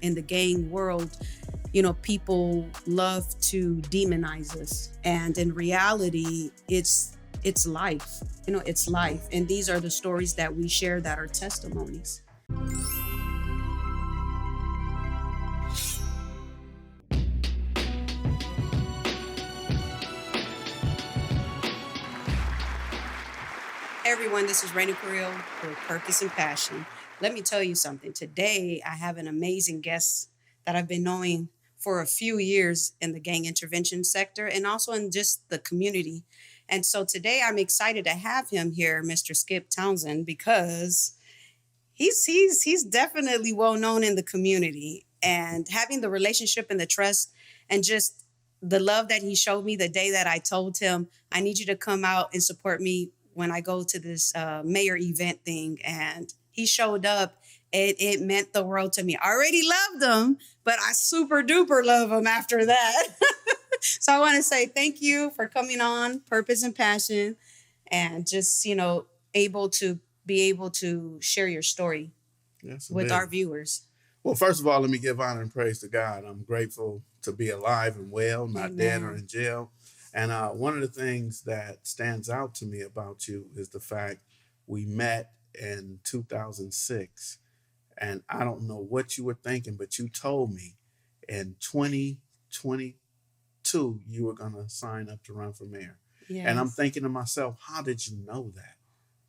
In the gang world, people love to demonize us. And in reality, it's life. It's life. And these are the stories that we share that are testimonies. Hey everyone, this is Raina Carrillo for Purpose and Passion. Let me tell you something. Today, I have an amazing guest that I've been knowing for a few years in the gang intervention sector and also in just the community. And so today, I'm excited to have him here, Mr. Skipp Townsend, because he's definitely well known in the community, and having the relationship and the trust and just the love that he showed me the day that I told him, I need you to come out and support me when I go to this mayor event thing. And he showed up. It meant the world to me. I already loved him, but I super duper love him after that. So I want to say thank you for coming on Purpose and Passion, and just, able to share your story Yes, with indeed. our viewers. Well, first of all, let me give honor and praise to God. I'm grateful to be alive and well, not dead or Amen. in jail. And one of the things that stands out to me about you is the fact we met in 2006. And I don't know what you were thinking, but you told me in 2022 you were going to sign up to run for mayor. Yes. And I'm thinking to myself, how did you know that?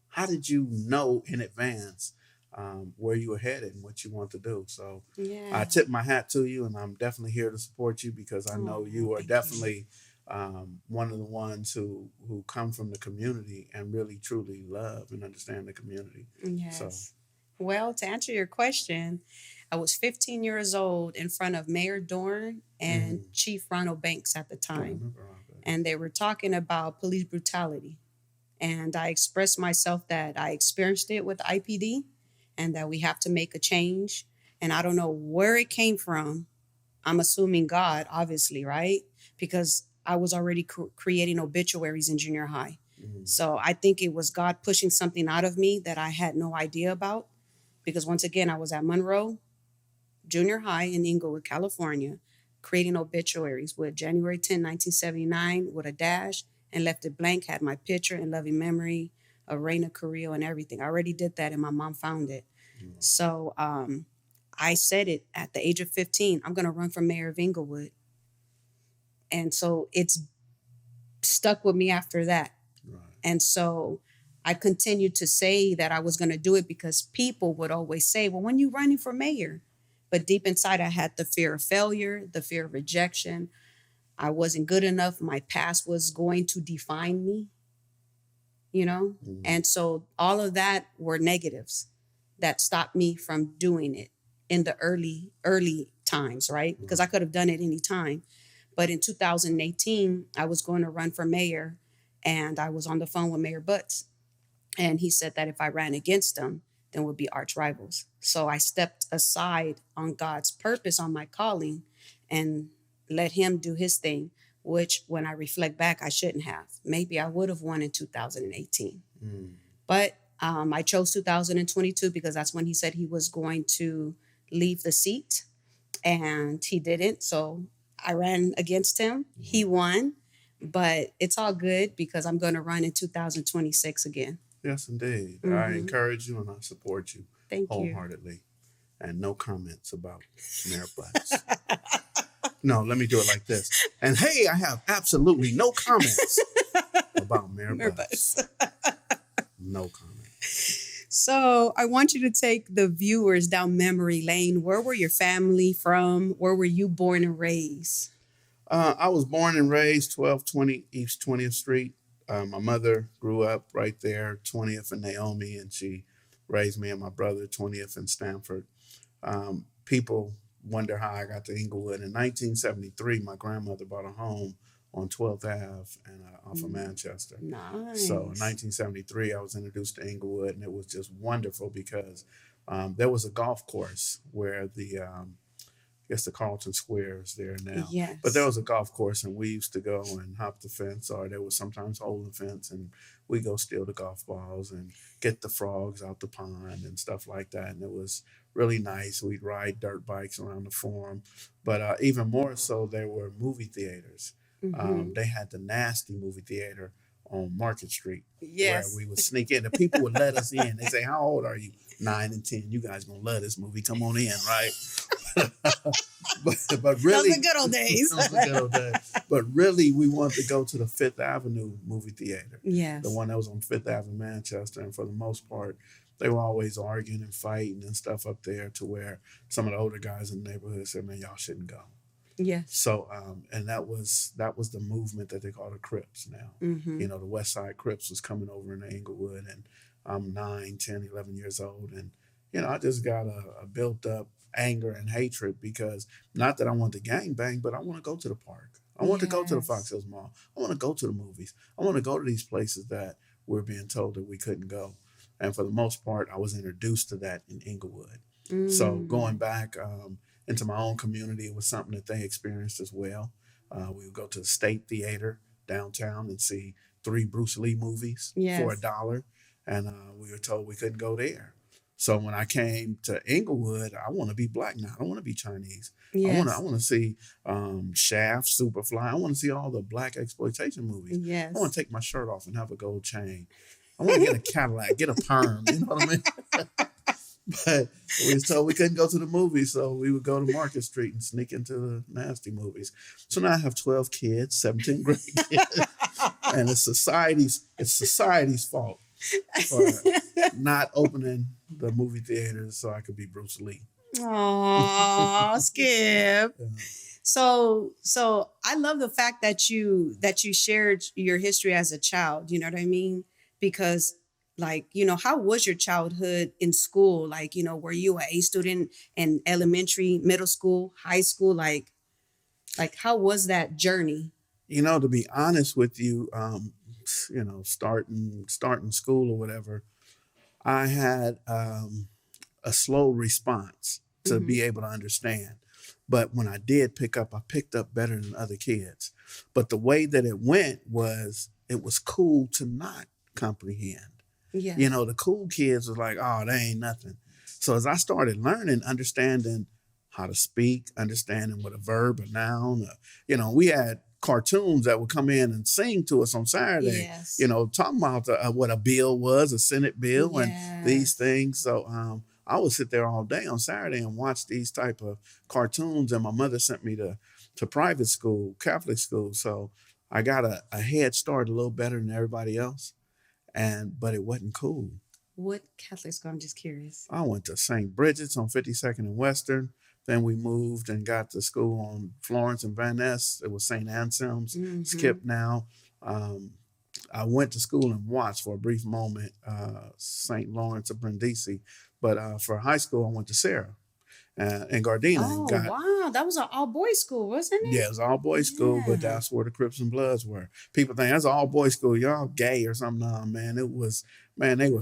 How did you know in advance where you were headed and what you want to do? So Yeah. I tip my hat to you, and I'm definitely here to support you because I know you are definitely one of the ones who come from the community and really truly love and understand the community. Yes. So, Well, to answer your question, I was 15 years old in front of Mayor Dorn and Chief Ronald Banks at the I time. remember all that. And they were talking about police brutality. And I expressed myself that I experienced it with IPD and that we have to make a change. And I don't know where it came from. I'm assuming God, obviously, right? Because I was already creating obituaries in junior high. So I think it was God pushing something out of me that I had no idea about. Because once again, I was at Monroe Junior High in Inglewood, California, creating obituaries with January 10, 1979 with a dash, and left it blank, had my picture in loving memory of Raina Carrillo and everything. I already did that and my mom found it. So I said it at the age of 15, I'm going to run for mayor of Inglewood. And so it's stuck with me after that. Right. And so I continued to say that I was going to do it because people would always say, well, when you running for mayor? But deep inside, I had the fear of failure, the fear of rejection. I wasn't good enough. My past was going to define me, And so all of that were negatives that stopped me from doing it in the early times, right? Because I could have done it any time. But in 2018, I was going to run for mayor, and I was on the phone with Mayor Butts. And he said that if I ran against him, then we'd be arch rivals. So I stepped aside on God's purpose, on my calling, and let him do his thing, which when I reflect back, I shouldn't have. Maybe I would have won in 2018. But I chose 2022 because that's when he said he was going to leave the seat, and he didn't. So I ran against him. He won, but it's all good because I'm going to run in 2026 again. Yes, indeed. I encourage you and I support you Thank you. wholeheartedly. And no comments about Mayor Butts. No, let me do it like this. And hey, I have absolutely no comments about Mayor Butts. No comments. So I want you to take the viewers down memory lane. Where were your family from? Where were you born and raised? I was born and raised 1220 East 20th Street. My mother grew up right there, 20th and Naomi, and she raised me and my brother, 20th and Stanford. People wonder how I got to Inglewood. In 1973, my grandmother bought a home on 12th Ave and off of Manchester. Nice. So in 1973, I was introduced to Inglewood, and it was just wonderful because there was a golf course where the guess the Carlton Square is there now. But there Yes. was a golf course, and we used to go and hop the fence, or there was sometimes hold the fence, and we go steal the golf balls and get the frogs out the pond and stuff like that. And it was really nice. We'd ride dirt bikes around the Forum, but even more so, there were movie theaters. Mm-hmm. They had the Nasty movie theater on Market Street, where Yes. we would sneak in. The people would let us in. They say, "How old are you?" 9 and 10. You guys gonna love this movie? Come on in, right? but really, Those are good old days. those are good old days. But really, we wanted to go to the Fifth Avenue movie theater, Yes. the one that was on Fifth Avenue, Manchester. And for the most part, they were always arguing and fighting and stuff up there, to where some of the older guys in the neighborhood said, "Man, y'all shouldn't go." Yes. So, and that was the movement that they call the Crips now. Mm-hmm. The West Side Crips was coming over into Inglewood, and I'm 9, 10, 11 years old. And, I just got a built up anger and hatred, because not that I want to gang bang, but I want to go to the park. I want to go to the Fox Yes. Hills Mall. I want to go to the movies. I want to go to these places that we're being told that we couldn't go. And for the most part, I was introduced to that in Inglewood. So going Mm. back into my own community, it was something that they experienced as well. We would go to the State Theater downtown and see 3 Bruce Lee movies for Yes. $1, and we were told we couldn't go there. So when I came to Inglewood, I want to be black now. I don't want to be Chinese. I Yes. want to see Shaft, Superfly. I want to see all the black exploitation movies. I want Yes. to take my shirt off and have a gold chain. I want to get a Cadillac, get a perm. You know what I mean? But we was told we couldn't go to the movies, so we would go to Market Street and sneak into the Nasty movies. So now I have 12 kids, 17 great kids, and it's society's fault for not opening the movie theaters so I could be Bruce Lee. Aw, Skip. Yeah. So I love the fact that you shared your history as a child. You know what I mean? Because how was your childhood in school? Were you an A student in elementary, middle school, high school? How was that journey? To be honest with you, starting school or whatever, I had a slow response to Mm-hmm. be able to understand. But when I did pick up, I picked up better than other kids. But the way that it went was, it was cool to not comprehend. Yeah. The cool kids was like, "Oh, that ain't nothing." So as I started learning, understanding how to speak, understanding what a verb, a noun, we had cartoons that would come in and sing to us on Saturday, Yes. talking about what a bill was, a Senate bill, and these Yes. things. So I would sit there all day on Saturday and watch these type of cartoons. And my mother sent me to private school, Catholic school. So I got a head start, a little better than everybody else. But it wasn't cool. What Catholic school? I'm just curious. I went to St. Bridget's on 52nd and Western. Then we moved and got to school on Florence and Van Ness. It was St. Anselm's, Mm-hmm. Skip now. I went to school and watched for a brief moment St. Lawrence of Brindisi. But for high school, I went to Sarah in Gardena. Oh, and got wow. That was an all boys school, wasn't it? Yeah, it was all boys school, but Yeah. that's where the Crips and Bloods were. People think that's all boys school. Y'all gay or something? Nah, man. They was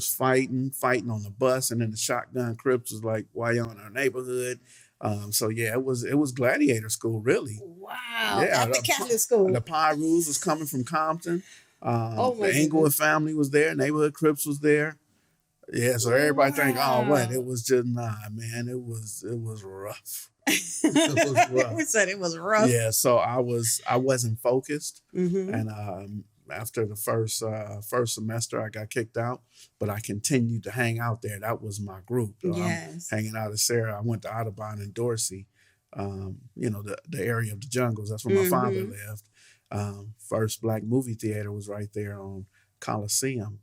fighting on the bus, and then the shotgun Crips was like, "Why y'all in our neighborhood?" So yeah, it was gladiator school, really. Wow. Yeah, At the Catholic school. the Pyrus was coming from Compton. Oh, my The Englewood goodness. family was there. Neighborhood Crips was there. Yeah, so everybody think, "Oh, what?" It Wow. was just man. It was rough. It was rough. We said it was rough. Yeah, so I wasn't focused, Mm-hmm. and after the first semester, I got kicked out. But I continued to hang out there. That was my group. So I'm Yes. hanging out at Sarah. I went to Audubon and Dorsey, the area of the jungles. That's where my father Mm-hmm. lived. First black movie theater was right there on Coliseum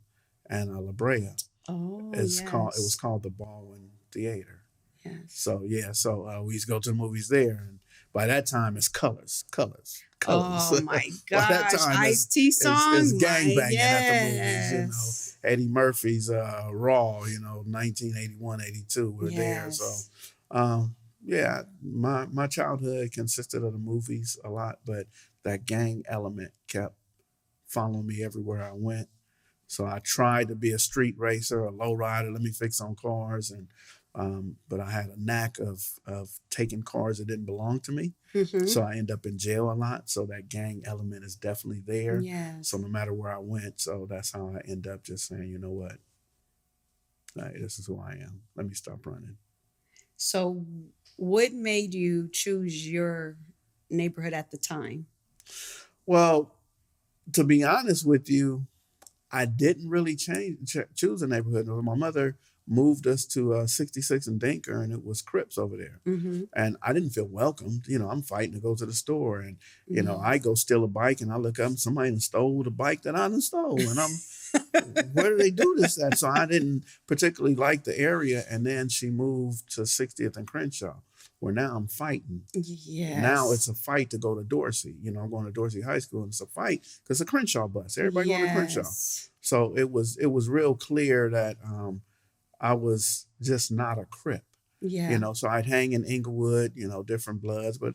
and La Brea. Oh, It was yes. called the Baldwin Theater. Yes. So yeah, we used to go to the movies there, and by that time it's colors. Oh my By that gosh. time Ice-T song. it's gang My banging at the movies. yes. Eddie Murphy's Raw. 1981, 82. We're there. So Yes. yeah, my childhood consisted of the movies a lot, but that gang element kept following me everywhere I went. So I tried to be a street racer, a low rider. Let me fix on cars, and but I had a knack of taking cars that didn't belong to me. Mm-hmm. So I end up in jail a lot. So that gang element is definitely there. So Yes. no matter where I went, so that's how I end up just saying, you know what, hey, this is who I am. Let me stop running. So, what made you choose your neighborhood at the time? Well, to be honest with you, I didn't really choose a neighborhood. My mother moved us to 66 and Dinker, and it was Crips over there. Mm-hmm. And I didn't feel welcomed. You know, I'm fighting to go to the store, and I Yes. go steal a bike, and I look up, and somebody done stole the bike that I done stole, and I'm, where do they do this at? So I didn't particularly like the area. And then she moved to 60th and Crenshaw, where now I'm fighting. Now it's Yes. a fight to go to Dorsey. I'm going to Dorsey High School, and it's a fight because it's a Crenshaw bus. Everybody going to Crenshaw. Yes. So it was real clear that I was just not a Crip. Yeah. So I'd hang in Inglewood, different bloods, but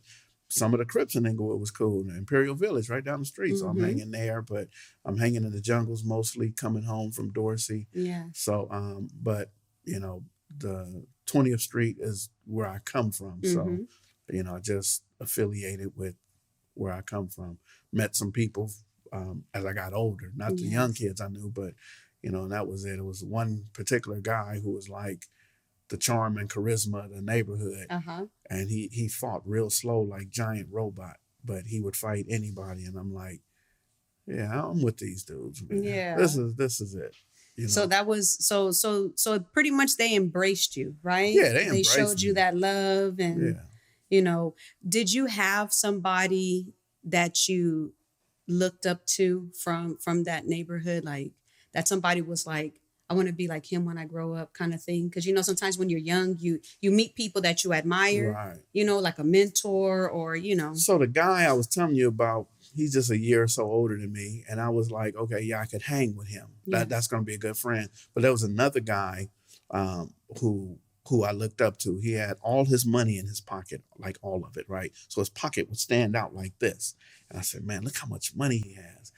some of the Crips in Inglewood was cool. Imperial Village right down the street. So I'm Mm-hmm. hanging there, but I'm hanging in the jungles mostly coming home from Dorsey. Yeah. So, but, the 20th Street is where I come from. Mm-hmm. So, I just affiliated with where I come from. Met some people as I got older, not the young Yes. kids I knew, but, and that was it. It was one particular guy who was like the charm and charisma of the neighborhood. Uh-huh. And he fought real slow like giant robot, but he would fight anybody. And I'm like, yeah, I'm with these dudes, man. Yeah. This is it. So that was so pretty much they embraced you, right? Yeah, they They embraced showed you me. that love, and Yeah. did you have somebody that you looked up to from that neighborhood, like that somebody was like, I want to be like him when I grow up, kind of thing? Because sometimes when you're young, you meet people that you admire, Right. like a mentor, or So the guy I was telling you about, he's just a year or so older than me, and I was like, okay, yeah, I could hang with him. Yeah. That's going to be a good friend. But there was another guy who I looked up to. He had all his money in his pocket, like all of it, right? So his pocket would stand out like this. And I said, man, look how much money he has.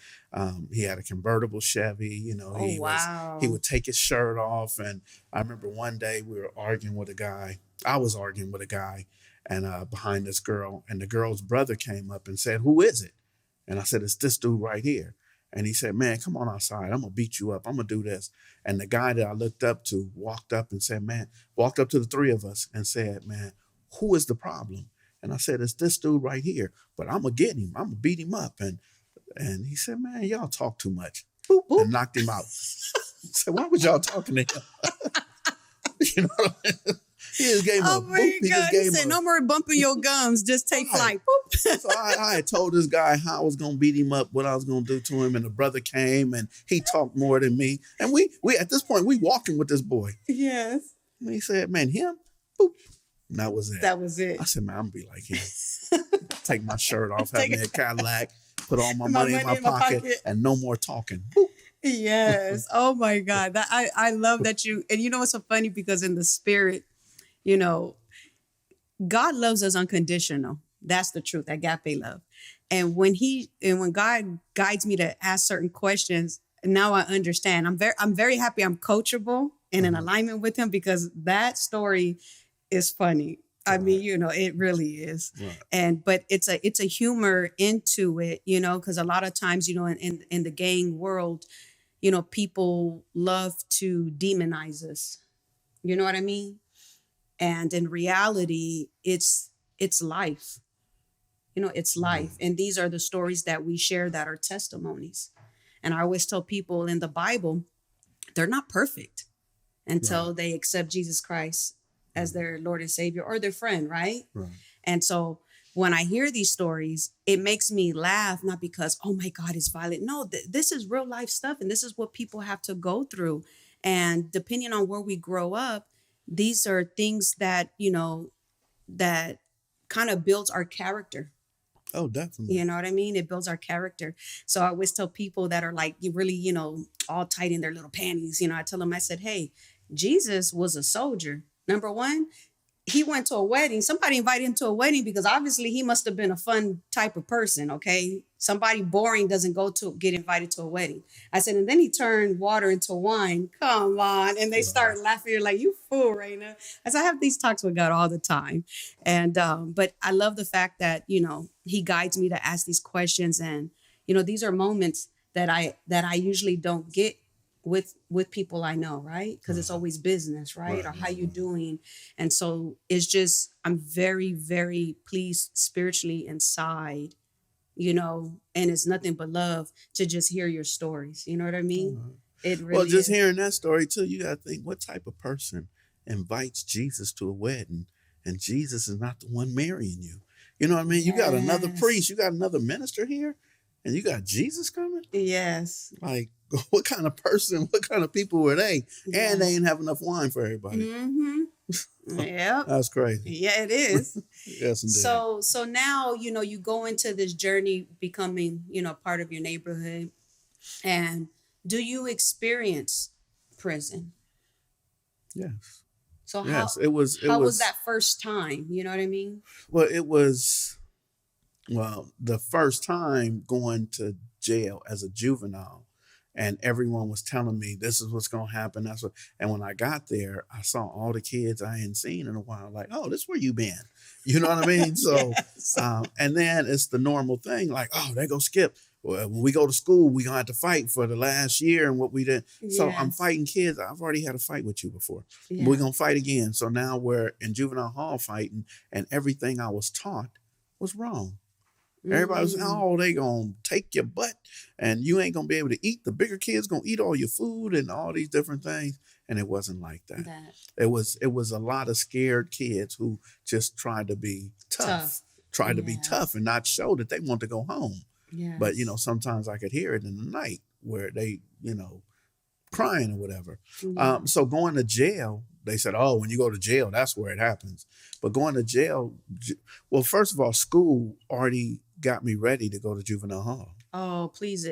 He had a convertible Chevy. Oh, wow. He would take his shirt off. And I remember one day we were arguing with a guy. I was arguing with a guy and behind this girl. And the girl's brother came up and said, who is it? And I said, it's this dude right here. And he said, man, come on outside. I'm going to beat you up. I'm going to do this. And the guy that I looked up to walked up and said, man, walked up to the three of us and said, man, who is the problem? And I said, it's this dude right here. But I'm going to get him. I'm going to beat him up. And he said, man, y'all talk too much. Boop, boop. And knocked him out. I said, why was y'all talking to him? you know He just gave him Oh a my boop. He God. just He gave said, him no more bumping your gums. Just take Right. flight. Boop. So I had told this guy how I was going to beat him up, what I was going to do to him. And the brother came and he talked more than me. And we at this point, we walking with this boy. Yes. And he said, man, him? Boop. And that was it. That was it. I said, man, I'm going to be like him. Take my shirt off, have Take me a Cadillac, put all my My money in my pocket, and no more talking. Boop. Yes. Oh my God. I love that you, and it's so funny because in the spirit, God loves us unconditional. That's the truth, agape love. And when God guides me to ask certain questions, now I understand. I'm very happy I'm coachable and in alignment with him, because that story is funny. I mean, it really is. Right. But it's a humor into it, because a lot of times, in the gang world, people love to demonize us. You know what I mean? And in reality, it's life. It's life. And these are the stories that we share that are testimonies. And I always tell people in the Bible, they're not perfect until they accept Jesus Christ as their Lord and Savior or their friend, right? Right. And so when I hear these stories, it makes me laugh, not because, oh my God, it's violent. No, this is real life stuff. And this is what people have to go through. And depending on where we grow up, these are things that, that kind of builds our character. Oh, definitely. You know what I mean? It builds our character. So I always tell people that are like, you really, all tight in their little panties. I tell them, I said, hey, Jesus was a soldier. Number one, he went to a wedding. Somebody invited him to a wedding because obviously he must have been a fun type of person. Okay. Somebody boring doesn't go to get invited to a wedding. I said, and then he turned water into wine. Come on. And they start laughing. You're like, you fool, Raina. I said, I have these talks with God all the time. And, but I love the fact that, he guides me to ask these questions. And, these are moments that I usually don't get with people I know, right? Because it's always business, right? Or how you doing. And so it's just, I'm very, very pleased spiritually inside, and it's nothing but love to just hear your stories. You know what I mean? It really Well, just is. hearing that story too, you got to think, what type of person invites Jesus to a wedding and Jesus is not the one marrying you? You know what I mean? You got another priest, you got another minister here, and you got Jesus coming? Yes. Like, what kind of person, what kind of people were they? Yes. And they didn't have enough wine for everybody. Mm-hmm. Yep. That's crazy. Yeah, it is. Yes, indeed. So now, you go into this journey becoming, part of your neighborhood. And do you experience prison? Yes. So Yes, how it was that first time? You know what I mean? Well, it was the first time going to jail as a juvenile, and everyone was telling me this is what's going to happen. That's what. And when I got there, I saw all the kids I hadn't seen in a while. Like, oh, this is where you been. You know what I mean? So, Yes. and then it's the normal thing. Like, oh, they go Skip. Well, when we go to school, we gonna have to fight for the last year and what we did. So I'm Yes. fighting kids. I've already had a fight with you before. Yeah. We're gonna fight again. So now we're in juvenile hall fighting, and everything I was taught was wrong. Everybody was, oh, they gonna take your butt and you ain't gonna be able to eat. The bigger kids gonna eat all your food and all these different things. And it wasn't like that. It was a lot of scared kids who just tried to be tough. Tried to be tough and not show that they want to go home. Yes. But sometimes I could hear it in the night where they, crying or whatever. Yeah. So going to jail, they said, oh, when you go to jail, that's where it happens. But going to jail, well, first of all, school already got me ready to go to juvenile hall. Oh, please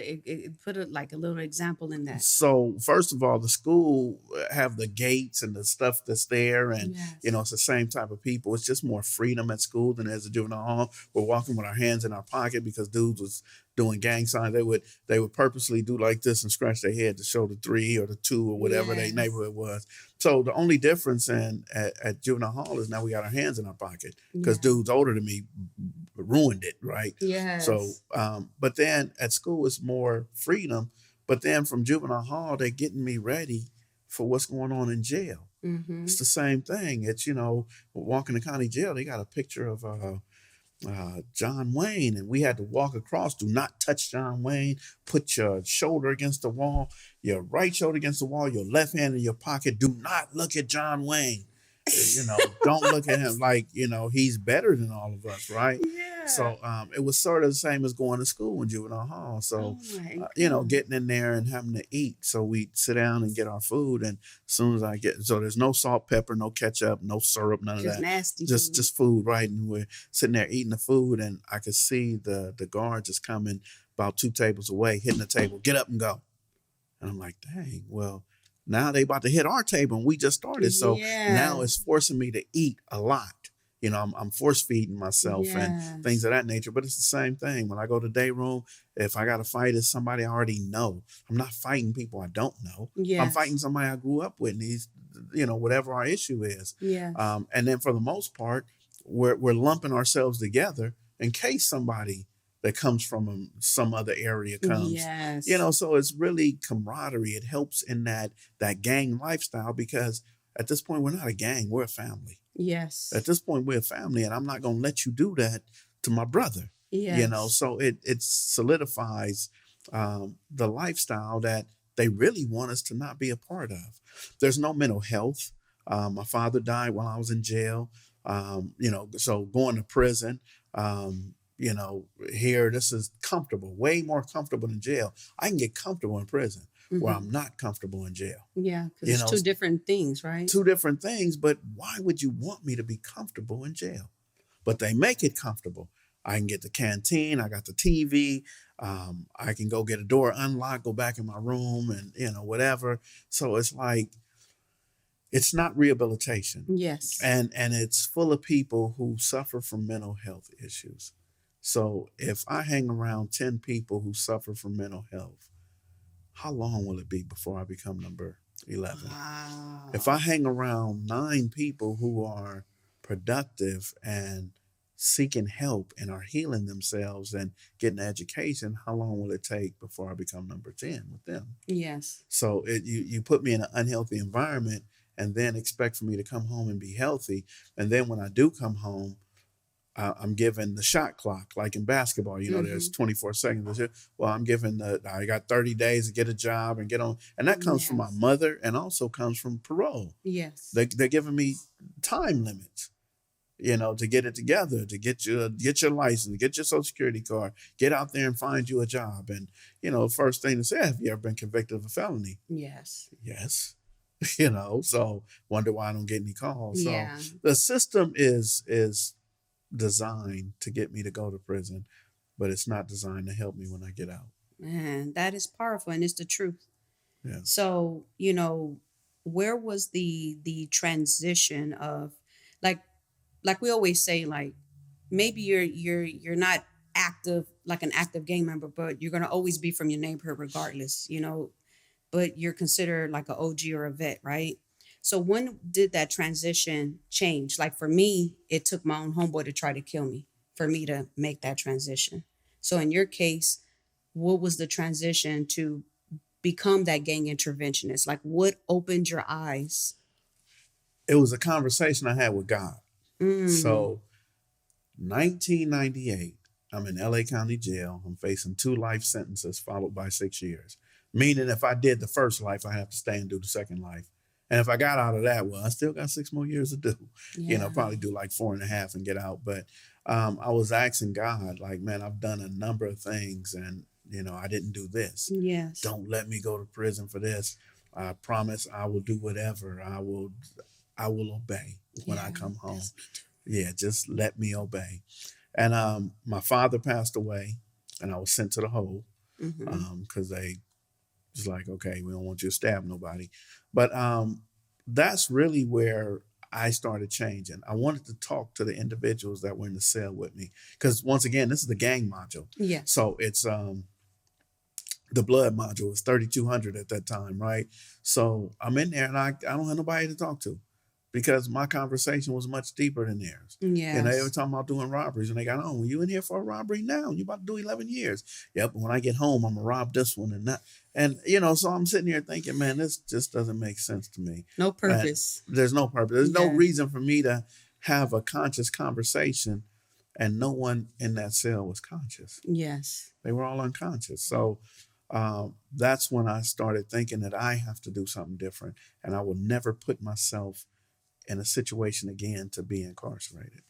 put like a little example in that. So first of all, the school have the gates and the stuff that's there, and Yes. it's the same type of people. It's just more freedom at school than as a juvenile hall. We're walking with our hands in our pocket because dudes was doing gang signs. They would purposely do like this and scratch their head to show the 3 or the 2 or whatever their Yes. neighborhood was. So the only difference at juvenile hall is now we got our hands in our pocket because Yeah. dudes older than me ruined it, right? Yes. So, but then at school it's more freedom. But then from juvenile hall, they're getting me ready for what's going on in jail. Mm-hmm. It's the same thing. It's, walking to county jail, they got a picture of John Wayne, and we had to walk across. Do not touch John Wayne. Put your shoulder against the wall, your right shoulder against the wall, your left hand in your pocket. Do not look at John Wayne. Don't look at him like, he's better than all of us, right? Yeah. So it was sort of the same as going to school in juvenile hall. So, getting in there and having to eat. So we sit down and get our food. And as soon as so there's no salt, pepper, no ketchup, no syrup, none of Just that. nasty. Just food, right? And we're sitting there eating the food. And I could see the guard just coming about 2 tables away, hitting the table, get up and go. And I'm like, dang, well, now they about to hit our table and we just started. So now it's forcing me to eat a lot. I'm force feeding myself and things of that nature. But it's the same thing. When I go to day room, if I got to fight, it's somebody I already know. I'm not fighting people I don't know. Yes. I'm fighting somebody I grew up with. And he's, whatever our issue is. Yes. And then for the most part, we're lumping ourselves together in case somebody that comes from some other area comes. Yes. So it's really camaraderie. It helps in that gang lifestyle because at this point, we're not a gang, we're a family. Yes. At this point, we're a family, and I'm not going to let you do that to my brother. Yes. So it solidifies the lifestyle that they really want us to not be a part of. There's no mental health. My father died while I was in jail. So going to prison, here, this is comfortable, way more comfortable than jail. I can get comfortable in prison where I'm not comfortable in jail. Yeah, because it's 2 different things, right? 2 different things, but why would you want me to be comfortable in jail? But they make it comfortable. I can get the canteen, I got the TV, I can go get a door unlocked, go back in my room and, whatever. So it's like, It's not rehabilitation. Yes. And it's full of people who suffer from mental health issues. So if I hang around 10 people who suffer from mental health, how long will it be before I become number 11? Wow. If I hang around 9 people who are productive and seeking help and are healing themselves and getting education, how long will it take before I become number 10 with them? Yes. So you put me in an unhealthy environment and then expect for me to come home and be healthy. And then when I do come home, I'm given the shot clock, like in basketball. There's 24 seconds. Well, I'm given I got 30 days to get a job and get on, and that comes from my mother, and also comes from parole. Yes. They're giving me time limits, to get it together, to get your license, get your social security card, get out there and find you a job. And first thing to say, have you ever been convicted of a felony? Yes. Yes. So wonder why I don't get any calls. Yeah. So the system is designed to get me to go to prison, but it's not designed to help me when I get out. Man, that is powerful, and it's the truth. Yeah. So, where was the transition of, like we always say, like, maybe you're not active, like an active gang member, but you're gonna always be from your neighborhood regardless, but you're considered like an OG or a vet, right? So when did that transition change? Like for me, it took my own homeboy to try to kill me for me to make that transition. So in your case, what was the transition to become that gang interventionist? Like what opened your eyes? It was a conversation I had with God. Mm. So 1998, I'm in LA County Jail. I'm facing 2 life sentences followed by 6 years. Meaning if I did the first life, I have to stay and do the second life. And if I got out of that, well, I still got 6 more years to do. Yeah. Probably do like 4.5 and get out. But I was asking God, like, man, I've done a number of things and, I didn't do this. Yes. Don't let me go to prison for this. I promise I will do whatever. I will obey when I come home. Yeah, just let me obey. And my father passed away and I was sent to the hole because they was like, okay, we don't want you to stab nobody. But that's really where I started changing. I wanted to talk to the individuals that were in the cell with me because once again, this is the gang module. Yeah. So it's the blood module was 3,200 at that time, right? So I'm in there and I don't have nobody to talk to because my conversation was much deeper than theirs. Yes. And they were talking about doing robberies and they got, oh, you in here for a robbery now? You about to do 11 years. Yep. When I get home, I'm going to rob this one and that. And, so I'm sitting here thinking, man, this just doesn't make sense to me. No purpose. There's no purpose. There's no reason for me to have a conscious conversation and no one in that cell was conscious. Yes. They were all unconscious. So that's when I started thinking that I have to do something different and I will never put myself in a situation again to be incarcerated.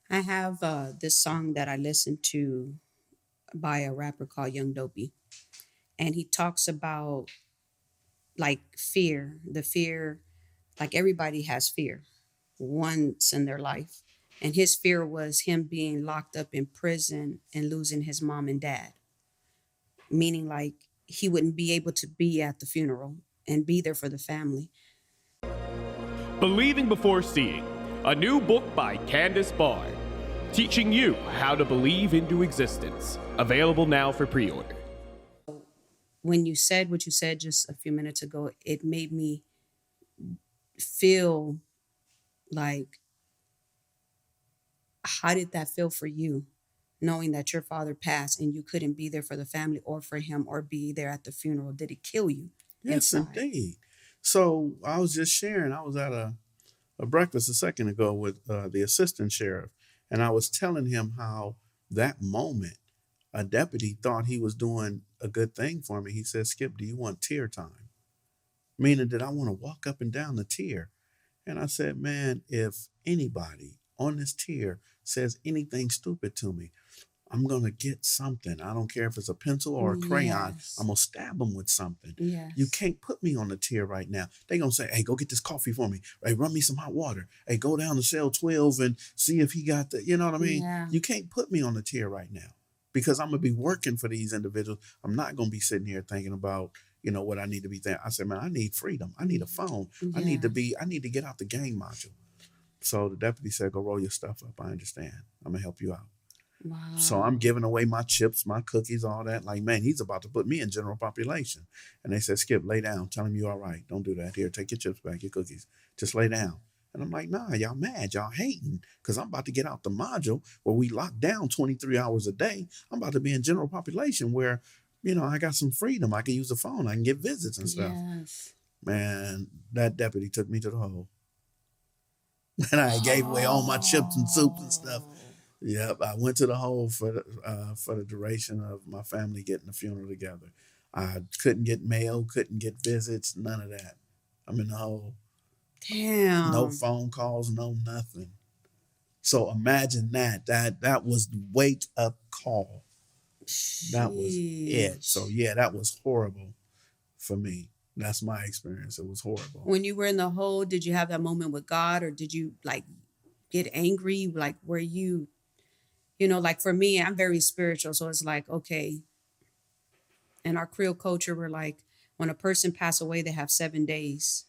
I have this song that I listened to by a rapper called Young Dopey. And he talks about like fear, the fear, like everybody has fear once in their life. And his fear was him being locked up in prison and losing his mom and dad. Meaning like he wouldn't be able to be at the funeral and be there for the family. Believing Before Seeing, a new book by Candace Barr, teaching you how to believe into existence. Available now for pre-order. When you said what you said just a few minutes ago, it made me feel like, how did that feel for you? Knowing that your father passed and you couldn't be there for the family or for him or be there at the funeral. Did it kill you? Yes, inside? Indeed. So I was just sharing, I was at a breakfast a second ago with the assistant sheriff, and I was telling him how that moment, a deputy thought he was doing a good thing for me. He said, Skip, do you want tier time? Meaning that I want to walk up and down the tier. And I said, man, if anybody on this tier says anything stupid to me, I'm going to get something. I don't care if it's a pencil or a crayon. Yes. I'm going to stab them with something. Yes. You can't put me on the tier right now. They're going to say, hey, go get this coffee for me. Hey, run me some hot water. Hey, go down to cell 12 and see if he got the, you know what I mean? Yeah. You can't put me on the tier right now because I'm going to be working for these individuals. I'm not going to be sitting here thinking about, what I need to be there. I said, man, I need freedom. I need a phone. I Yeah. need to get out the gang module. So the deputy said, go roll your stuff up. I understand. I'm gonna help you out. Wow. So I'm giving away my chips, my cookies, all that. Like, man, he's about to put me in general population. And they said, Skip, lay down. Tell him you're all right. Don't do that. Here, take your chips back, your cookies. Just lay down. And I'm like, nah, y'all mad. Y'all hating. Because I'm about to get out the module where we lock down 23 hours a day. I'm about to be in general population where, I got some freedom. I can use the phone. I can get visits and stuff. Yes. Man, that deputy took me to the hole. And I gave away all my chips and soup and stuff. Yep, I went to the hole for the duration of my family getting the funeral together. I couldn't get mail, couldn't get visits, none of that. I'm in the hole. Damn. No phone calls, no nothing. So imagine that. That was the wake up call. That was it. So yeah, that was horrible for me. That's my experience. It was horrible. When you were in the hole, did you have that moment with God, or did you get angry? Like, were you, like for me, I'm very spiritual. So it's like, okay. In our Creole culture, we're like, when a person passes away, they have 7 days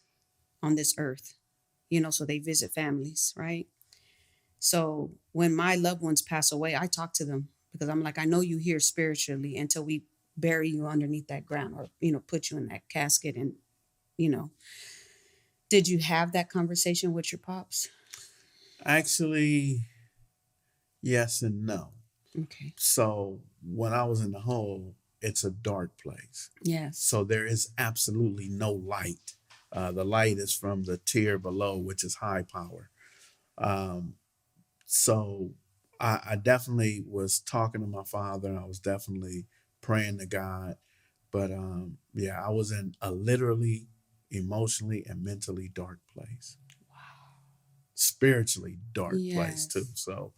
on this earth, so they visit families, right? So when my loved ones pass away, I talk to them because I'm like, I know you here spiritually until we bury you underneath that ground or, put you in that casket. And, did you have that conversation with your pops? Actually, yes and no. Okay. So when I was in the hole, it's a dark place. Yes. So there is absolutely no light. The light is from the tier below, which is high power. So I definitely was talking to my father. I was definitely praying to God. But I was in a literally, emotionally, and mentally dark place. Wow. Spiritually dark Yes. place too. So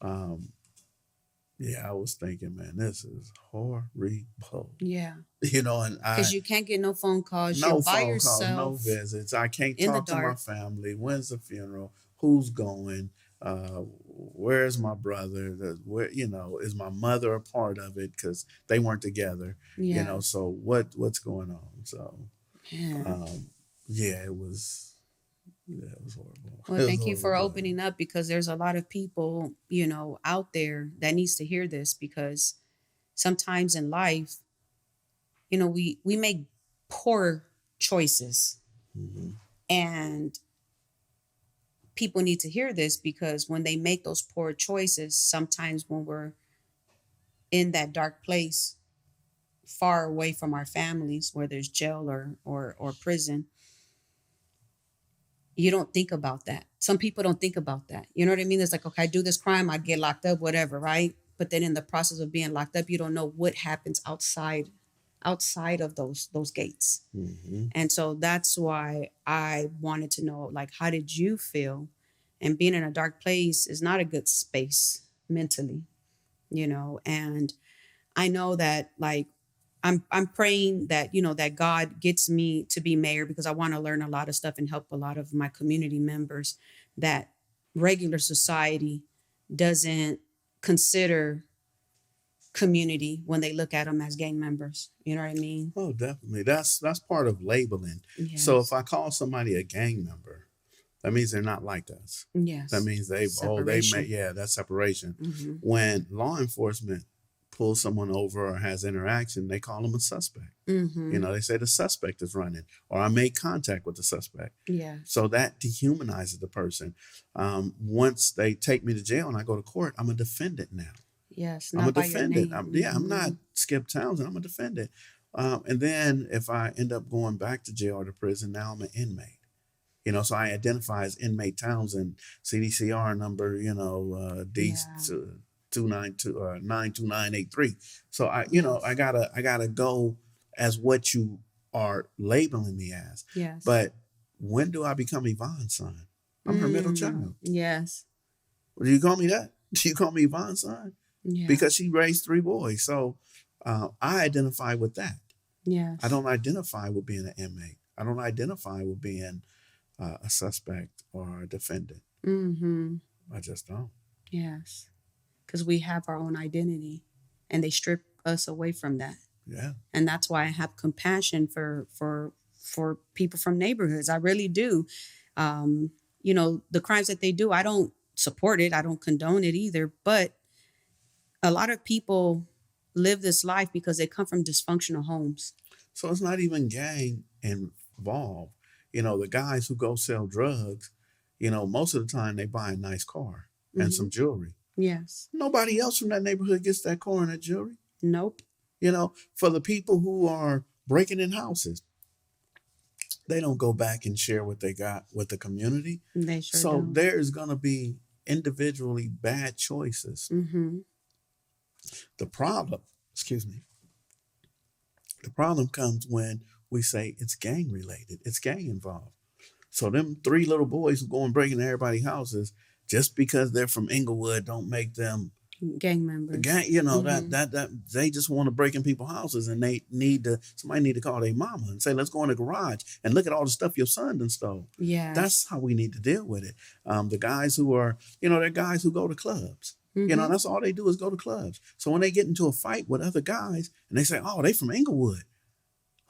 I was thinking, man, this is horrible. Yeah. And because you can't get no phone calls. no You're by phone yourself. calls, no visits. I can't in the talk to my dark. family. When's the funeral? Who's going? Where's my brother? Where is my mother a part of it? Because they weren't together. Yeah. So what's going on? So Man. it was horrible. Well, It was thank you for horrible. opening up, because there's a lot of people, out there that needs to hear this, because sometimes in life, we make poor choices, Mhm. and people need to hear this, because when they make those poor choices, sometimes when we're in that dark place, far away from our families, where there's jail or prison, you don't think about that. Some people don't think about that. You know what I mean? It's like, okay, I do this crime, I'd get locked up, whatever, right? But then in the process of being locked up, you don't know what happens outside of those gates. Mm-hmm. And so that's why I wanted to know, like, how did you feel? And being in a dark place is not a good space mentally, and I know that, like, I'm praying that, that God gets me to be mayor, because I want to learn a lot of stuff and help a lot of my community members that regular society doesn't consider community when they look at them as gang members. You know what I mean? Oh, definitely. That's part of labeling. Yes. So if I call somebody a gang member, that means they're not like us. Yes. That means that's separation. Mm-hmm. When law enforcement pulls someone over or has interaction, they call them a suspect. Mm-hmm. They say the suspect is running, or I made contact with the suspect. Yeah. So that dehumanizes the person. Once they take me to jail and I go to court, I'm a defendant now. Yes. I'm a by your defendant. name. I'm not Skipp Townsend. I'm a defendant. And then if I end up going back to jail or to prison, now I'm an inmate. So I identify as inmate Townsend, CDCR number, D 92983. So I gotta go as what you are labeling me as. Yes. But when do I become Yvonne's son? I'm her middle child. Yes. Do you call me that? Do you call me Yvonne's son? Yeah. Because she raised 3 boys. So I identify with that. Yes. I don't identify with being an inmate. I don't identify with being a suspect or a defendant. Mm-hmm. I just don't. Yes. Because we have our own identity, and they strip us away from that. Yeah. And that's why I have compassion for people from neighborhoods. I really do. The crimes that they do, I don't support it. I don't condone it either. But a lot of people live this life because they come from dysfunctional homes. So it's not even gang involved. The guys who go sell drugs, most of the time they buy a nice car and some jewelry. Yes. Nobody else from that neighborhood gets that car and that jewelry. Nope. For the people who are breaking in houses, they don't go back and share what they got with the community. They sure So don't. there is going to be individually bad choices. Mm-hmm. The problem comes when we say it's gang related, it's gang involved. So them 3 little boys who go and break into everybody's houses just because they're from Inglewood don't make them gang members. That they just want to break in people's houses, and somebody need to call their mama and say, let's go in the garage and look at all the stuff your son done stole. Yeah. That's how we need to deal with it. The guys who are, they're guys who go to clubs. That's all they do is go to clubs. So when they get into a fight with other guys and they say, oh, they from Inglewood.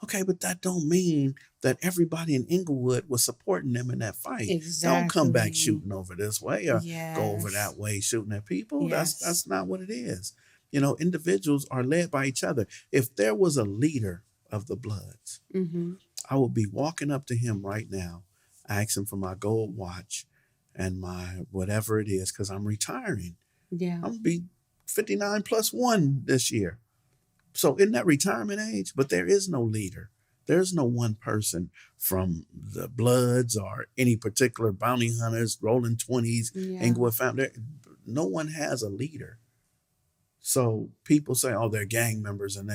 Okay, but that don't mean that everybody in Inglewood was supporting them in that fight. Exactly. Don't come back shooting over this way or Yes. go over that way shooting at people. Yes. That's not what it is. Individuals are led by each other. If there was a leader of the Bloods, I would be walking up to him right now, asking for my gold watch and my whatever it is, because I'm retiring. Yeah. I'm going to be 59 plus 1 this year. So in that retirement age, but there is no leader. There's no one person from the Bloods or any particular bounty hunters, Rolling 20s, Inglewood family. No one has a leader. So people say, oh, they're gang members, and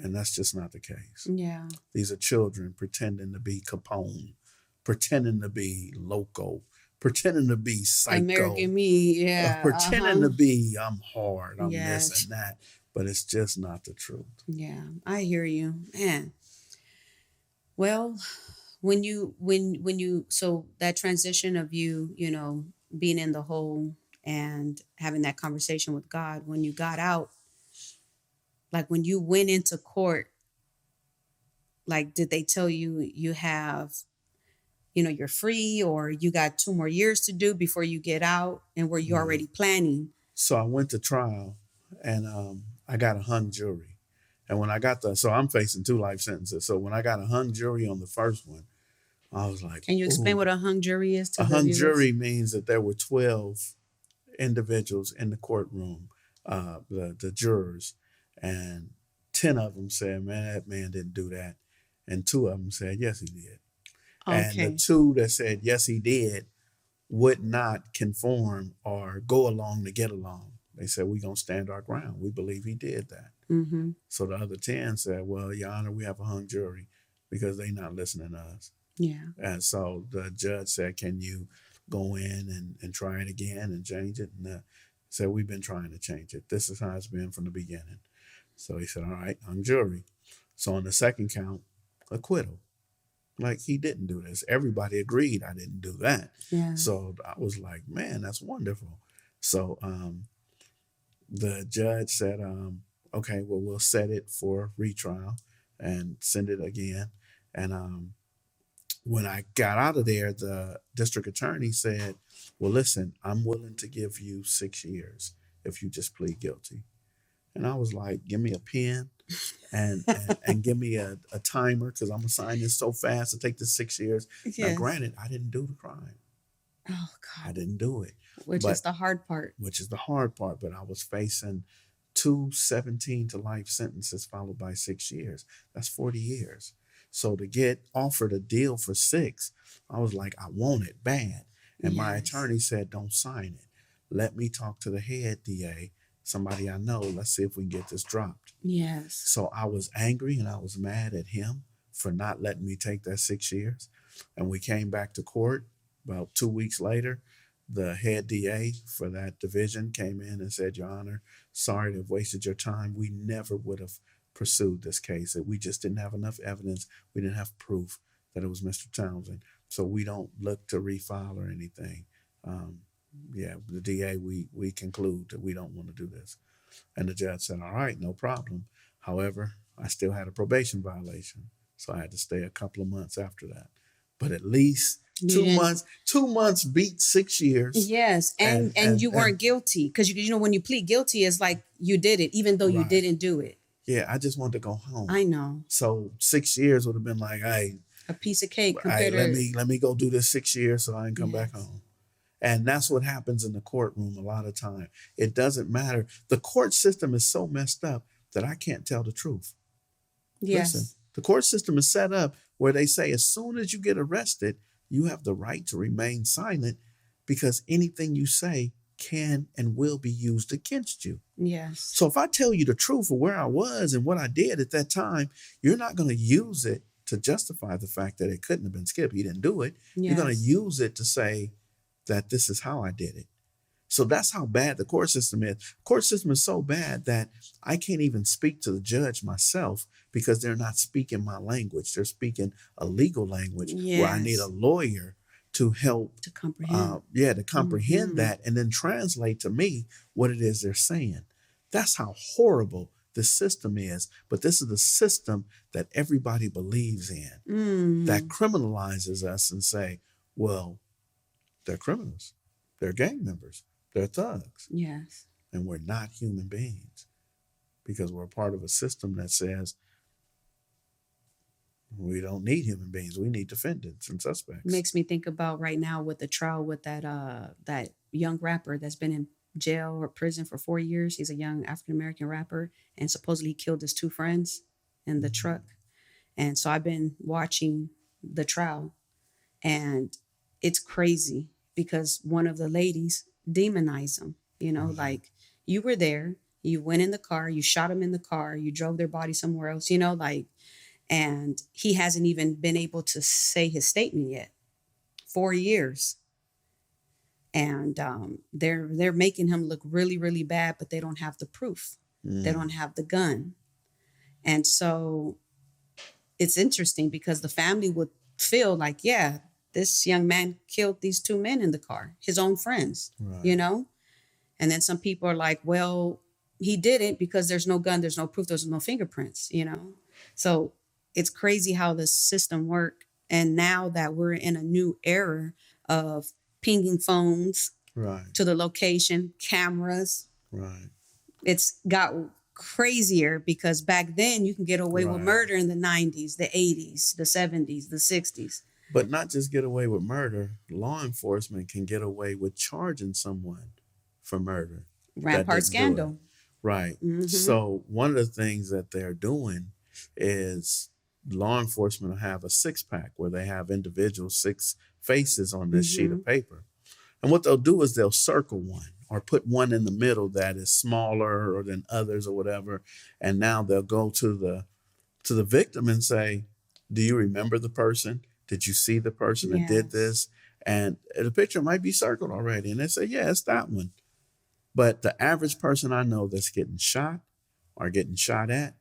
that's just not the case. Yeah. These are children pretending to be Capone, pretending to be Loco, pretending to be Psycho. American Me, yeah. Pretending to be, I'm hard, I'm this and that. But it's just not the truth. Yeah, I hear you, man. Well, so that transition of you, being in the hole and having that conversation with God, when you got out, like when you went into court, like, did they tell you you have, you're free, or you got 2 more years to do before you get out, and were you already planning? So I went to trial, and I got a hung jury. And when I got so I'm facing 2 life sentences. So when I got a hung jury on the first one, I was like, can you explain what a hung jury is to a the hung viewers? jury means that there were 12 individuals in the courtroom, the jurors, and 10 of them said, man, that man didn't do that. And 2 of them said, yes, he did. Okay. And the 2 that said, yes, he did, would not conform or go along to get along. They said, we're going to stand our ground. We believe he did that. Mm-hmm. So the other 10 said, well, Your Honor, we have a hung jury because they're not listening to us. Yeah. And so the judge said, can you go in and try it again and change it? And said, we've been trying to change it. This is how it's been from the beginning. So he said, all right, hung jury. So on the second count, acquittal. Like, he didn't do this. Everybody agreed I didn't do that. Yeah. So I was like, man, that's wonderful. So the judge said, okay, well, we'll set it for retrial and send it again. And when I got out of there, the district attorney said, well, listen, I'm willing to give you 6 years if you just plead guilty. And I was like, give me a pen and give me a timer, because I'm going to sign this so fast to take the 6 years. Yes. Now, granted, I didn't do the crime. Oh, I God. didn't do it. Which is the hard part. Which is the hard part. But I was facing 2 17 to life sentences followed by 6 years. That's 40 years. So to get offered a deal for 6, I was like, I want it bad. And my attorney said, don't sign it. Let me talk to the head DA, somebody I know. Let's see if we can get this dropped. Yes. So I was angry and I was mad at him for not letting me take that 6 years. And we came back to court. About 2 weeks later, the head DA for that division came in and said, Your Honor, sorry to have wasted your time. We never would have pursued this case. We just didn't have enough evidence. We didn't have proof that it was Mr. Townsend. So we don't look to refile or anything. The DA, we conclude that we don't want to do this. And the judge said, all right, no problem. However, I still had a probation violation, so I had to stay a couple of months after that. But at least You two didn't. months, 2 months beat 6 years. Yes, and you weren't guilty because you know when you plead guilty, it's like you did it, even though you Right. didn't do it. Yeah, I just wanted to go home. I know. So 6 years would have been like, hey, A piece of cake hey, compared to let me go do this 6 years so I can come back Yes. home. And that's what happens in the courtroom a lot of time. It doesn't matter. The court system is so messed up that I can't tell the truth. yes, Listen, the court system is set up where they say as soon as you get arrested, you have the right to remain silent because anything you say can and will be used against you. yes, So if I tell you the truth of where I was and what I did at that time, you're not going to use it to justify the fact that it couldn't have been Skipp. He didn't do it. yes. You're going to use it to say that this is how I did it. So that's how bad the court system is. Court system is so bad that I can't even speak to the judge myself because they're not speaking my language. They're speaking a legal language where I need Yes. a lawyer to help to comprehend. to comprehend Mhm. that and then translate to me what it is they're saying. That's how horrible the system is. But this is the system that everybody believes in, that criminalizes us and say, well, they're criminals, they're gang members, they're thugs, Yes, and we're not human beings because we're a part of a system that says we don't need human beings. We need defendants and suspects. makes me think about right now with the trial with that young rapper that's been in jail or prison for 4 years. He's a young African American rapper, and supposedly he killed his two friends in the truck. And so I've been watching the trial, and it's crazy because one of the ladies demonized him. You know, like you were there, you went in the car, you shot him in the car, you drove their body somewhere else. You know, like, and he hasn't even been able to say his statement yet. 4 years. And they're making him look really, really bad, but they don't have the proof. They don't have the gun. And so it's interesting because the family would feel like, yeah, this young man killed these two men in the car, his own friends, you know? And then some people are like, well, he didn't because there's no gun, there's no proof, there's no fingerprints, you know? So it's crazy how the system works. And now that we're in a new era of pinging phones Right, to the location, cameras, right. it's got crazier because back then you can get away with Right. murder in the 90s, the 80s, the 70s, the 60s. But not just get away with murder, law enforcement can get away with charging someone for murder. Rampart didn't do scandal. Right. Mhm. So one of the things that they're doing is law enforcement will have a 6-pack where they have individual 6 faces on this sheet of paper. And what they'll do is they'll circle one or put one in the middle that is smaller or than others or whatever. And now they'll go to the victim and say, do you remember the person? Did you see the person that did Yes. this? And the picture might be circled already. And they say, yeah, it's that one. But the average person I know that's getting shot or getting shot at,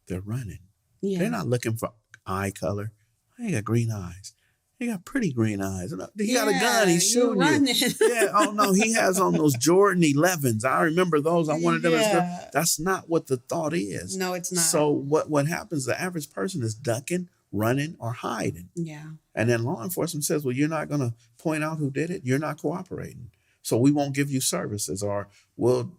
they're running. Yeah. They're not looking for eye color. He got green eyes. He got pretty green eyes. He got a gun. He's shooting you. Yeah. Oh no, he has on those Jordan 11s. I remember those. I wanted them. Yeah. That's not what the thought is. No, it's not. So what happens? The average person is ducking, running, or hiding. Yeah. And then law enforcement says, well, you're not going to point out who did it. You're not cooperating. So we won't give you services or we'll,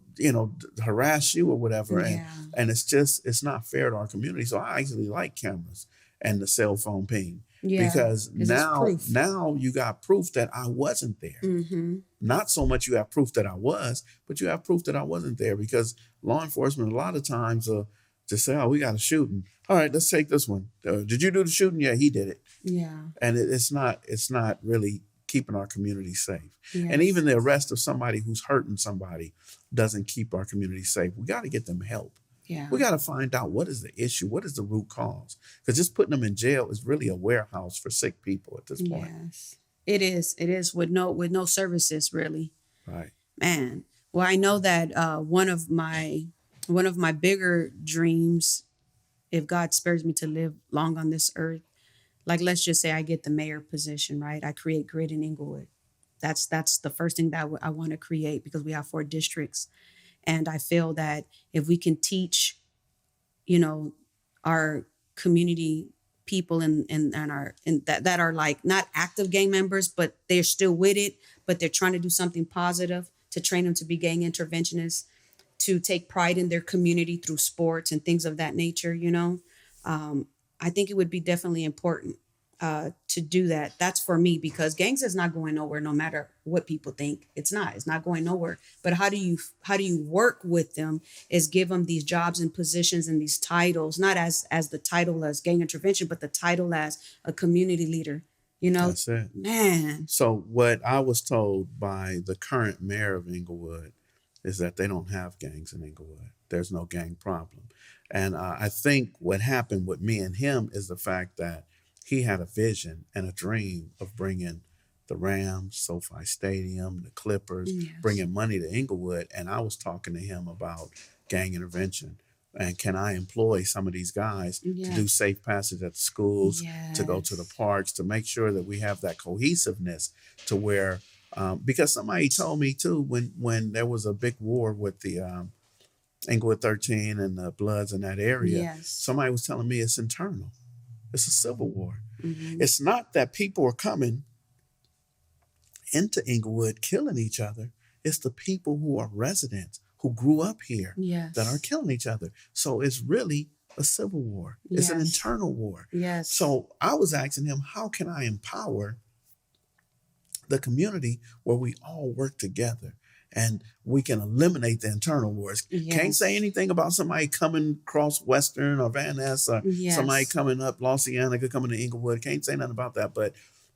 harass you or whatever. Yeah. And it's not fair to our community. So I actually like cameras and the cell phone ping. Yeah. Because it's proof. now you got proof that I wasn't there. Mm-hmm. Not so much you have proof that I was, but you have proof that I wasn't there because law enforcement a lot of times just say, oh, we got a shooting. All right, let's take this one. Did you do the shooting? Yeah, he did it. Yeah. And it's not really keeping our community safe. Yes. And even the arrest of somebody who's hurting somebody doesn't keep our community safe. We got to get them help. Yeah. We got to find out what is the issue, what is the root cause, because just putting them in jail is really a warehouse for sick people at this point. Yes. It is. It is with no services really. Right. Man. Well, I know that one of my bigger dreams, if God spares me to live long on this earth, like let's just say I get the mayor position, right? I create grid in Inglewood. That's the first thing that I want to create because we have 4 districts. And I feel that if we can teach you know, our community people and our and that are like not active gang members, but they're still with it, but they're trying to do something positive to train them to be gang interventionists, to take pride in their community through sports and things of that nature, I think it would be definitely important to do that. That's for me, because gangs is not going nowhere no matter what people think. It's not going nowhere. But how do you work with them is give them these jobs and positions and these titles, not as the title as gang intervention, but the title as a community leader. That's it. Man. So what I was told by the current mayor of Inglewood is that they don't have gangs in Inglewood. There's no gang problem. And I think what happened with me and him is the fact that he had a vision and a dream of bringing the Rams, SoFi Stadium, the Clippers, Yes. bringing money to Inglewood. And I was talking to him about gang intervention. And can I employ some of these guys to do safe passage at the schools, to go to the parks, to make sure that we have that cohesiveness to where, because somebody told me too, when there was a big war with the Inglewood 13 and the Bloods in that area, Yes. somebody was telling me it's internal. It's a civil war. Mhm. It's not that people are coming into Inglewood killing each other. It's the people who are residents who grew up here Yes. that are killing each other. So it's really a civil war. It's an Yes. internal war. Yes. So I was asking him, how can I empower the community where we all work together and we can eliminate the internal wars? Can't Yes. say anything about somebody coming across Western or Van Ness or Yes. somebody coming up Los Angeles, coming to Inglewood. Can't say nothing about that. But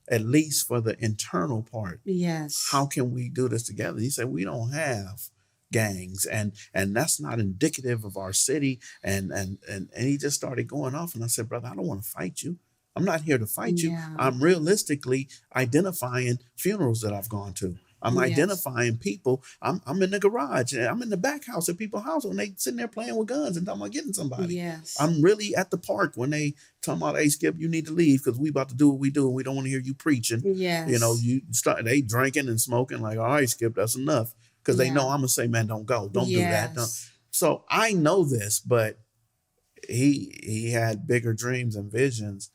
at least for the internal part, Yes. how can we do this together? He said, we don't have gangs, and that's not indicative of our city. And he just started going off. And I said, brother, I don't want to fight you. I'm not here to fight you. Yeah. I'm realistically identifying funerals that I've gone to. I'm Yes. identifying people. I'm in the garage. I'm in the back house at people's house when they sitting there playing with guns and talking about getting somebody. Yes. I'm really at the park when they talking about, hey, Skip, you need to leave because we about to do what we do and we don't want to hear you preaching. Yes. They drinking and smoking like, all right, Skip, that's enough. Because they know Yeah. I'm going to say, man, don't go. Don't do that. Don't. Yes. So I know this, but he had bigger dreams and visions,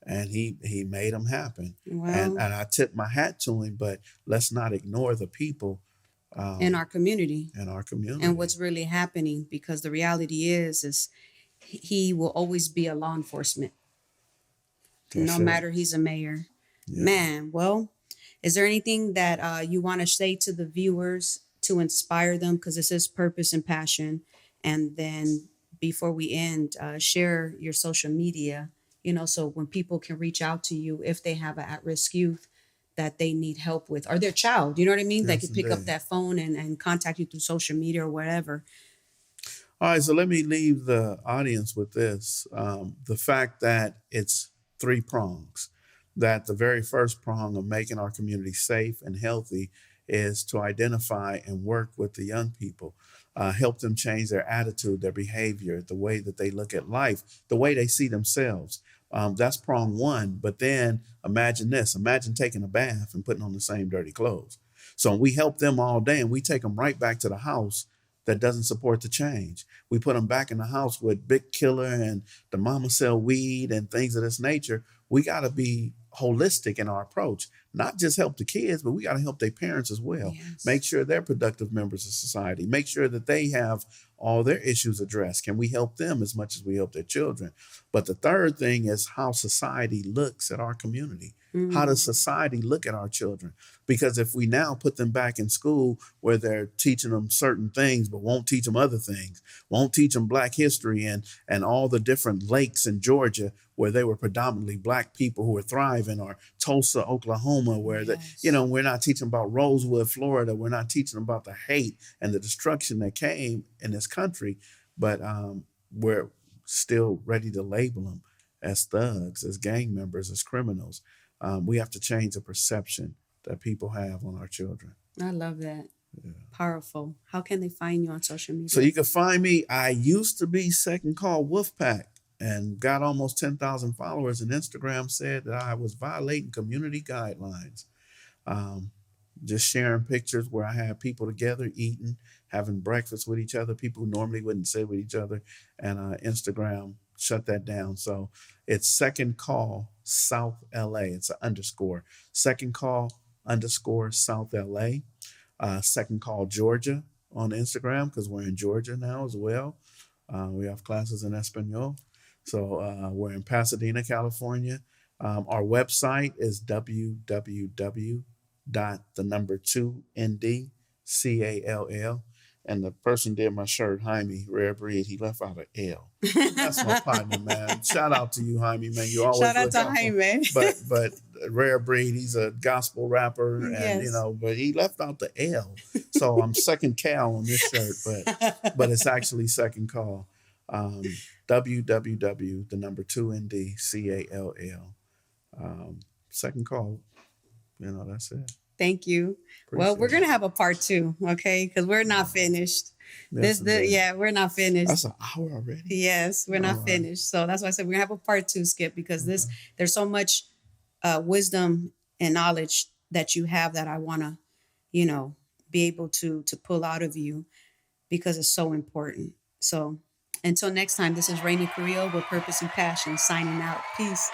and he made them happen. Wow. And I tip my hat to him, but let's not ignore the people In our community. and what's really happening, because the reality is he will always be a law enforcement, That's no it. matter he's a mayor. Yeah. Man, well, is there anything that you want to say to the viewers to inspire them? Because this is purpose and passion. And then before we end, share your social media, so when people can reach out to you if they have an at-risk youth that they need help with, or their child, you know what I mean? They Yes, can pick up indeed. that phone and contact you through social media or whatever. All right, so let me leave the audience with this. The fact that it's 3 prongs, that the very first prong of making our community safe and healthy is to identify and work with the young people, help them change their attitude, their behavior, the way that they look at life, the way they see themselves. That's prong 1. But then imagine this. Imagine taking a bath and putting on the same dirty clothes. So we help them all day and we take them right back to the house that doesn't support the change. We put them back in the house with Big Killer and the mama sell weed and things of this nature. We got to be holistic in our approach, not just help the kids, but we got to help their parents as well. Yes. Make sure they're productive members of society. Make sure that they have all their issues addressed. Can we help them as much as we help their children? But the third thing is how society looks at our community. How does society look at our children? Because if we now put them back in school where they're teaching them certain things, but won't teach them other things, won't teach them Black history and all the different lakes in Georgia where they were predominantly Black people who were thriving, or Tulsa, Oklahoma, where Yes. we're not teaching about Rosewood, Florida. We're not teaching about the hate and the destruction that came in this country, but we're still ready to label them as thugs, as gang members, as criminals. We have to change the perception that people have on our children. I love that. Powerful. How can they find you on social media? So you can find me. I used to be Second Call Wolfpack and got almost 10,000 followers, and Instagram said that I was violating community guidelines. just sharing pictures where I have people together eating, having breakfast with each other, people who normally wouldn't sit with each other. And Instagram shut that down. So it's Second Call South LA. It's an underscore. Second Call underscore South LA. Second Call Georgia on Instagram, because we're in Georgia now as well. We have classes in Espanol. So we're in Pasadena, California. Our website is www.2ndcall. And the person did my shirt, Jaime, Rare Breed, he left out an L. That's my partner, man. Shout out to you, Jaime, man. You always Shout out look to out for- Jaime. But Rare Breed, he's a gospel rapper, and Yes. but he left out the L. So I'm Second Cal on this shirt, but it's actually Second Call. www, the number 2ndcall. Second Call. That's it. Thank you. Well, we're going to have a part 2, okay? Because we're not finished. Yes, We're not finished. That's an hour already. Yes, we're not All right. finished. So that's why I said we're going to have a part 2, Skipp, because there's so much wisdom and knowledge that you have that I want to, be able to pull out of you, because it's so important. So until next time, this is Raina Carrillo with Purpose and Passion signing out. Peace.